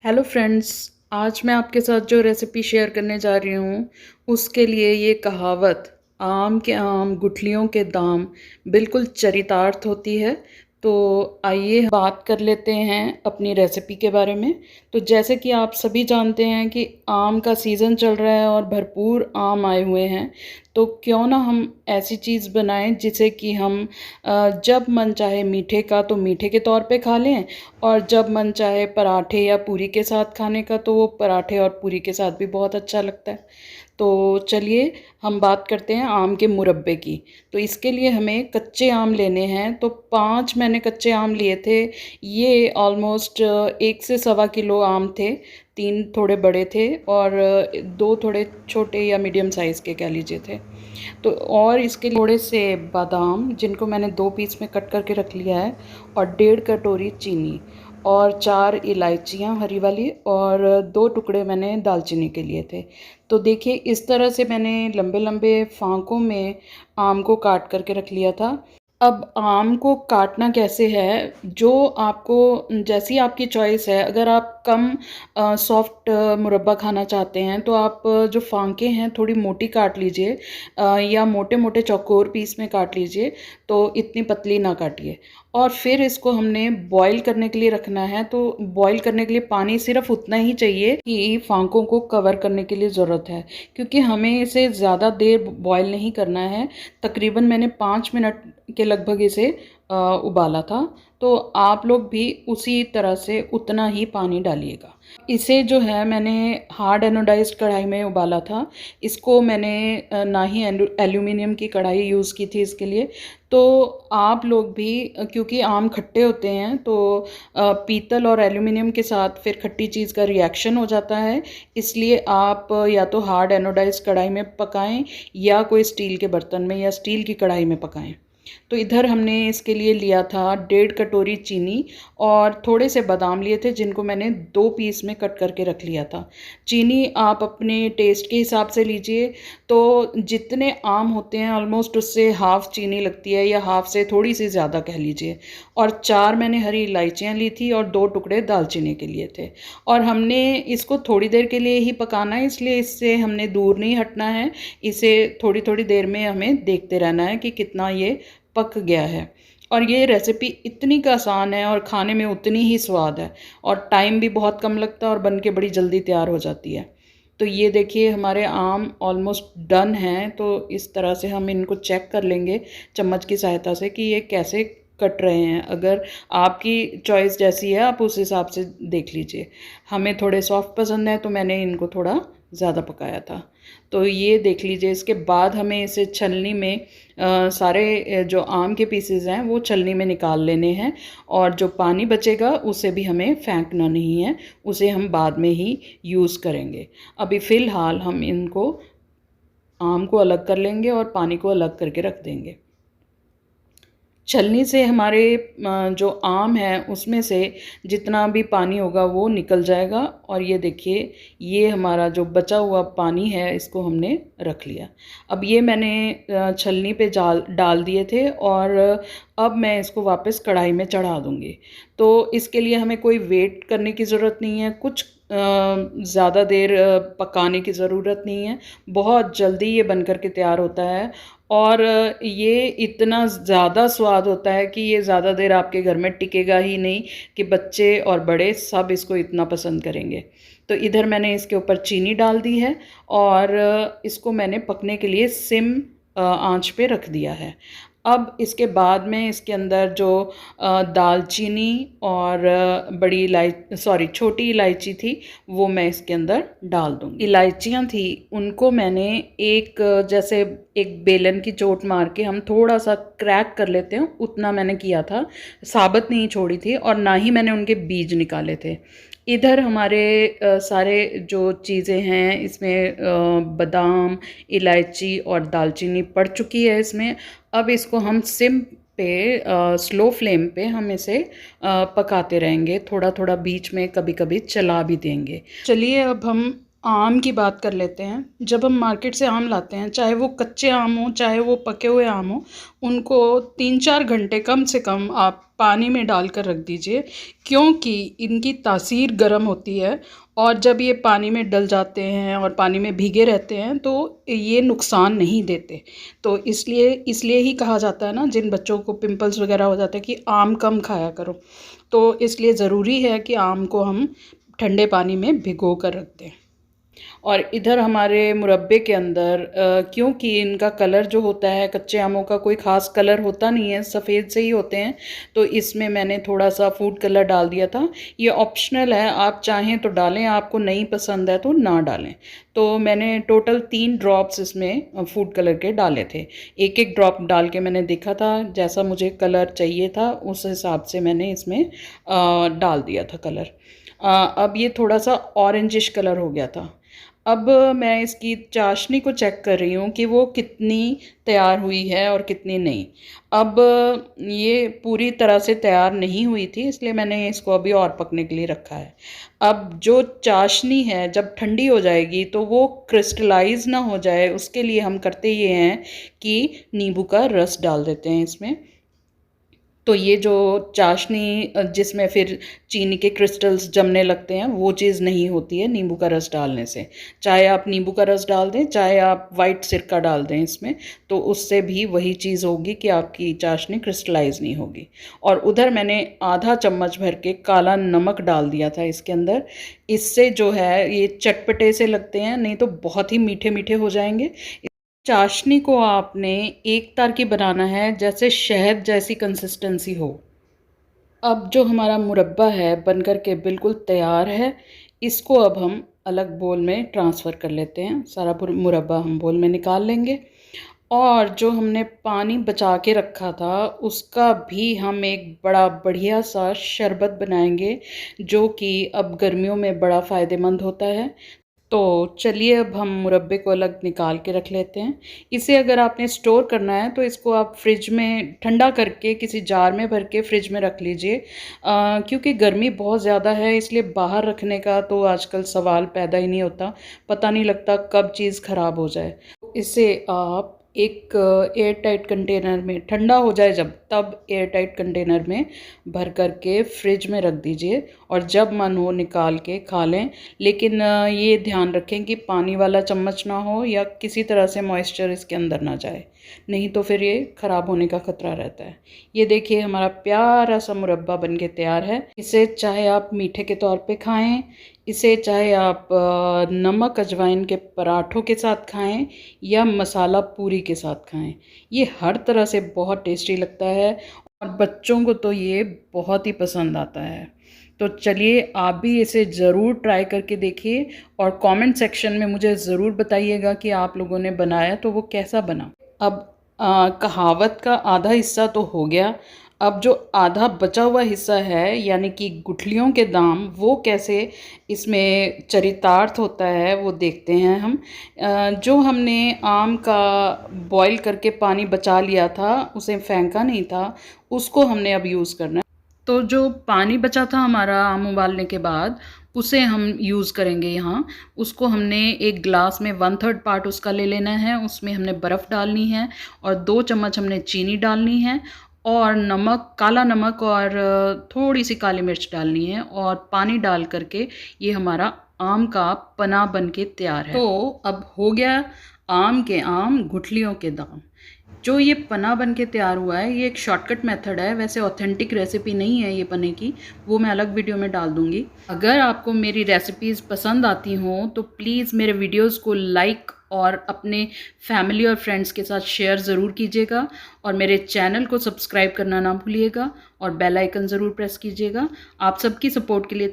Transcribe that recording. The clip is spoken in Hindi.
Hello friends. आज मैं आपके साथ जो रेसिपी शेयर करने जा रही हूँ उसके लिए ये कहावत आम के आम गुठलियों के दाम बिल्कुल चरितार्थ होती है। तो आइए बात कर लेते हैं अपनी रेसिपी के बारे में। तो जैसे कि आप सभी जानते हैं कि आम का सीज़न चल रहा है और भरपूर आम आए हुए हैं। तो क्यों ना हम ऐसी चीज़ बनाएं जिसे कि हम जब मन चाहे मीठे का तो मीठे के तौर पे खा लें, और जब मन चाहे पराठे या पूरी के साथ खाने का तो वो पराठे और पूरी के साथ भी बहुत अच्छा लगता है। तो चलिए हम बात करते हैं आम के मुरब्बे की। तो इसके लिए हमें कच्चे आम लेने हैं। तो 5 मैंने कच्चे आम लिए थे। ये ऑलमोस्ट 1 से 1.25 किलो आम थे। 3 थोड़े बड़े थे और 2 थोड़े छोटे या मीडियम साइज़ के कह लीजिए थे। तो और इसके लिए थोड़े से बादाम जिनको मैंने 2 पीस में कट करके रख लिया है, और 1.5 कटोरी चीनी, और 4 इलायचियाँ हरी वाली, और 2 टुकड़े मैंने दालचीनी के लिए थे। तो देखिए इस तरह से मैंने लंबे लंबे फाँकों में आम को काट करके रख लिया था। अब आम को काटना कैसे है, जो आपको जैसी आपकी चॉइस है। अगर आप कम सॉफ्ट मुरब्बा खाना चाहते हैं तो आप जो फांके हैं थोड़ी मोटी काट लीजिए, या मोटे मोटे चौकोर पीस में काट लीजिए। तो इतनी पतली ना काटिए। और फिर इसको हमने बॉईल करने के लिए रखना है। तो बॉईल करने के लिए पानी सिर्फ उतना ही चाहिए कि फांकों को कवर करने के लिए ज़रूरत है, क्योंकि हमें इसे ज़्यादा देर बॉईल नहीं करना है। तकरीबन मैंने 5 मिनट के लगभग इसे उबाला था। तो आप लोग भी उसी तरह से उतना ही पानी डालिएगा। इसे जो है मैंने हार्ड एनोडाइज्ड कढ़ाई में उबाला था। इसको मैंने ना ही एल्यूमिनियम की कढ़ाई यूज़ की थी इसके लिए। तो आप लोग भी क्योंकि आम खट्टे होते हैं तो पीतल और एल्यूमिनियम के साथ फिर खट्टी चीज़ का रिएक्शन हो जाता है। इसलिए आप या तो हार्ड एनोडाइज्ड कढ़ाई में पकाएं या कोई स्टील के बर्तन में या स्टील की कढ़ाई में पकाएं। तो इधर हमने इसके लिए लिया था 1.5 कटोरी चीनी, और थोड़े से बादाम लिए थे जिनको मैंने 2 पीस में कट करके रख लिया था। चीनी आप अपने टेस्ट के हिसाब से लीजिए। तो जितने आम होते हैं ऑलमोस्ट उससे हाफ़ चीनी लगती है, या हाफ़ से थोड़ी सी ज़्यादा कह लीजिए। और 4 मैंने हरी इलायचियाँ ली थी और 2 टुकड़े दालचीनी के लिए थे। और हमने इसको थोड़ी देर के लिए ही पकाना है, इसलिए इससे हमने दूर नहीं हटना है। इसे थोड़ी थोड़ी देर में हमें देखते रहना है कि कितना ये पक गया है। और ये रेसिपी इतनी का आसान है और खाने में उतनी ही स्वाद है, और टाइम भी बहुत कम लगता है और बन के बड़ी जल्दी तैयार हो जाती है। तो ये देखिए हमारे आम ऑलमोस्ट डन हैं। तो इस तरह से हम इनको चेक कर लेंगे चम्मच की सहायता से कि ये कैसे कट रहे हैं। अगर आपकी चॉइस जैसी है आप उस हिसाब से देख लीजिए। हमें थोड़े सॉफ्ट पसंद है तो मैंने इनको थोड़ा ज़्यादा पकाया था। तो ये देख लीजिए। इसके बाद हमें इसे छलनी में सारे जो आम के पीसेस हैं वो छलनी में निकाल लेने हैं, और जो पानी बचेगा उसे भी हमें फेंकना नहीं है, उसे हम बाद में ही यूज़ करेंगे। अभी फ़िलहाल हम इनको आम को अलग कर लेंगे और पानी को अलग करके रख देंगे। छलनी से हमारे जो आम है उसमें से जितना भी पानी होगा वो निकल जाएगा। और ये देखिए ये हमारा जो बचा हुआ पानी है इसको हमने रख लिया। अब ये मैंने छलनी पे डाल दिए थे, और अब मैं इसको वापस कढ़ाई में चढ़ा दूँगी। तो इसके लिए हमें कोई वेट करने की ज़रूरत नहीं है, कुछ ज़्यादा देर पकाने की ज़रूरत नहीं है। बहुत जल्दी ये बन कर के तैयार होता है, और ये इतना ज़्यादा स्वाद होता है कि ये ज़्यादा देर आपके घर में टिकेगा ही नहीं, कि बच्चे और बड़े सब इसको इतना पसंद करेंगे। तो इधर मैंने इसके ऊपर चीनी डाल दी है, और इसको मैंने पकने के लिए सिम आंच पे रख दिया है। अब इसके बाद में इसके अंदर जो दालचीनी और छोटी इलायची थी वो मैं इसके अंदर डाल दूँगी। इलायचियाँ थी उनको मैंने जैसे एक बेलन की चोट मार के हम थोड़ा सा क्रैक कर लेते हैं उतना मैंने किया था, साबुत नहीं छोड़ी थी, और ना ही मैंने उनके बीज निकाले थे। इधर हमारे सारे जो चीज़ें हैं इसमें बादाम, इलायची और दालचीनी पड़ चुकी है इसमें। अब इसको हम सिम पे स्लो फ्लेम पे हम इसे पकाते रहेंगे, थोड़ा थोड़ा बीच में कभी कभी चला भी देंगे। चलिए अब हम आम की बात कर लेते हैं। जब हम मार्केट से आम लाते हैं, चाहे वो कच्चे आम हो चाहे वो पके हुए आम हो, उनको 3-4 घंटे कम से कम आप पानी में डाल कर रख दीजिए, क्योंकि इनकी तासीर गर्म होती है और जब ये पानी में डल जाते हैं और पानी में भीगे रहते हैं तो ये नुकसान नहीं देते। तो इसलिए ही कहा जाता है ना, जिन बच्चों को पिंपल्स वगैरह हो जाते हैं, कि आम कम खाया करो। तो इसलिए ज़रूरी है कि आम को हम ठंडे पानी में भिगो कर रख दें। और इधर हमारे मुरब्बे के अंदर क्योंकि इनका कलर जो होता है, कच्चे आमों का कोई ख़ास कलर होता नहीं है, सफ़ेद से ही होते हैं, तो इसमें मैंने थोड़ा सा फूड कलर डाल दिया था। ये ऑप्शनल है, आप चाहें तो डालें, आपको नहीं पसंद है तो ना डालें। तो मैंने टोटल 3 ड्रॉप्स इसमें फूड कलर के डाले थे। एक एक ड्रॉप डाल के मैंने देखा था, जैसा मुझे कलर चाहिए था उस हिसाब से मैंने इसमें डाल दिया था कलर। अब ये थोड़ा सा ऑरेंजिश कलर हो गया था। अब मैं इसकी चाशनी को चेक कर रही हूँ कि वो कितनी तैयार हुई है और कितनी नहीं। अब ये पूरी तरह से तैयार नहीं हुई थी, इसलिए मैंने इसको अभी और पकने के लिए रखा है। अब जो चाशनी है जब ठंडी हो जाएगी तो वो क्रिस्टलाइज ना हो जाए, उसके लिए हम करते ये हैं कि नींबू का रस डाल देते हैं इसमें। तो ये जो चाशनी जिसमें फिर चीनी के क्रिस्टल्स जमने लगते हैं, वो चीज़ नहीं होती है नींबू का रस डालने से। चाहे आप नींबू का रस डाल दें, चाहे आप वाइट सिरका डाल दें इसमें, तो उससे भी वही चीज़ होगी कि आपकी चाशनी क्रिस्टलाइज नहीं होगी। और उधर मैंने आधा चम्मच भर के काला नमक डाल दिया था इसके अंदर। इससे जो है ये चटपटे से लगते हैं, नहीं तो बहुत ही मीठे मीठे हो जाएंगे। चाशनी को आपने एक तार की बनाना है, जैसे शहद जैसी कंसिस्टेंसी हो। अब जो हमारा मुरब्बा है बनकर के बिल्कुल तैयार है। इसको अब हम अलग बोल में ट्रांसफ़र कर लेते हैं। सारा मुरब्बा हम बोल में निकाल लेंगे। और जो हमने पानी बचा के रखा था उसका भी हम एक बड़ा बढ़िया सा शरबत बनाएंगे, जो कि अब गर्मियों में बड़ा फ़ायदेमंद होता है। तो चलिए अब हम मुरब्बे को अलग निकाल के रख लेते हैं। इसे अगर आपने स्टोर करना है तो इसको आप फ्रिज में ठंडा करके किसी जार में भर के फ्रिज में रख लीजिए। क्योंकि गर्मी बहुत ज़्यादा है, इसलिए बाहर रखने का तो आजकल सवाल पैदा ही नहीं होता। पता नहीं लगता कब चीज़ ख़राब हो जाए। इसे आप एक एयर टाइट कंटेनर में, ठंडा हो जाए जब, तब एयर टाइट कंटेनर में भर करके फ्रिज में रख दीजिए और जब मन हो निकाल के खा लें। लेकिन ये ध्यान रखें कि पानी वाला चम्मच ना हो या किसी तरह से मॉइस्चर इसके अंदर ना जाए, नहीं तो फिर ये ख़राब होने का ख़तरा रहता है। ये देखिए हमारा प्यारा सा मुरब्बा बन के तैयार है। इसे चाहे आप मीठे के तौर पे खाएं, इसे चाहे आप नमक अजवाइन के पराठों के साथ खाएं या मसाला पूरी के साथ खाएं। ये हर तरह से बहुत टेस्टी लगता है और बच्चों को तो ये बहुत ही पसंद आता है। तो चलिए आप भी इसे ज़रूर ट्राई करके देखिए और कमेंट सेक्शन में मुझे ज़रूर बताइएगा कि आप लोगों ने बनाया तो वो कैसा बना। अब कहावत का आधा हिस्सा तो हो गया। अब जो आधा बचा हुआ हिस्सा है, यानी कि गुठलियों के दाम, वो कैसे इसमें चरितार्थ होता है वो देखते हैं हम। जो हमने आम का बॉईल करके पानी बचा लिया था, उसे फेंका नहीं था, उसको हमने अब यूज़ करना है। तो जो पानी बचा था हमारा आम उबालने के बाद, उसे हम यूज़ करेंगे यहाँ। उसको हमने एक ग्लास में 1/3 पार्ट उसका ले लेना है। उसमें हमने बर्फ़ डालनी है और 2 चम्मच हमने चीनी डालनी है और नमक, काला नमक और थोड़ी सी काली मिर्च डालनी है और पानी डाल करके ये हमारा आम का पना बन के तैयार है। तो अब हो गया आम के आम, गुठलियों के दाम। जो ये पना बन के तैयार हुआ है, ये एक शॉर्टकट मेथड है, वैसे ऑथेंटिक रेसिपी नहीं है ये पने की, वो मैं अलग वीडियो में डाल दूँगी। अगर आपको मेरी रेसिपीज़ पसंद आती हों तो प्लीज़ मेरे वीडियोज़ को लाइक और अपने फैमिली और फ्रेंड्स के साथ शेयर ज़रूर कीजिएगा और मेरे चैनल को सब्सक्राइब करना ना भूलिएगा और बेल आइकन ज़रूर प्रेस कीजिएगा। आप सबकी सपोर्ट के लिए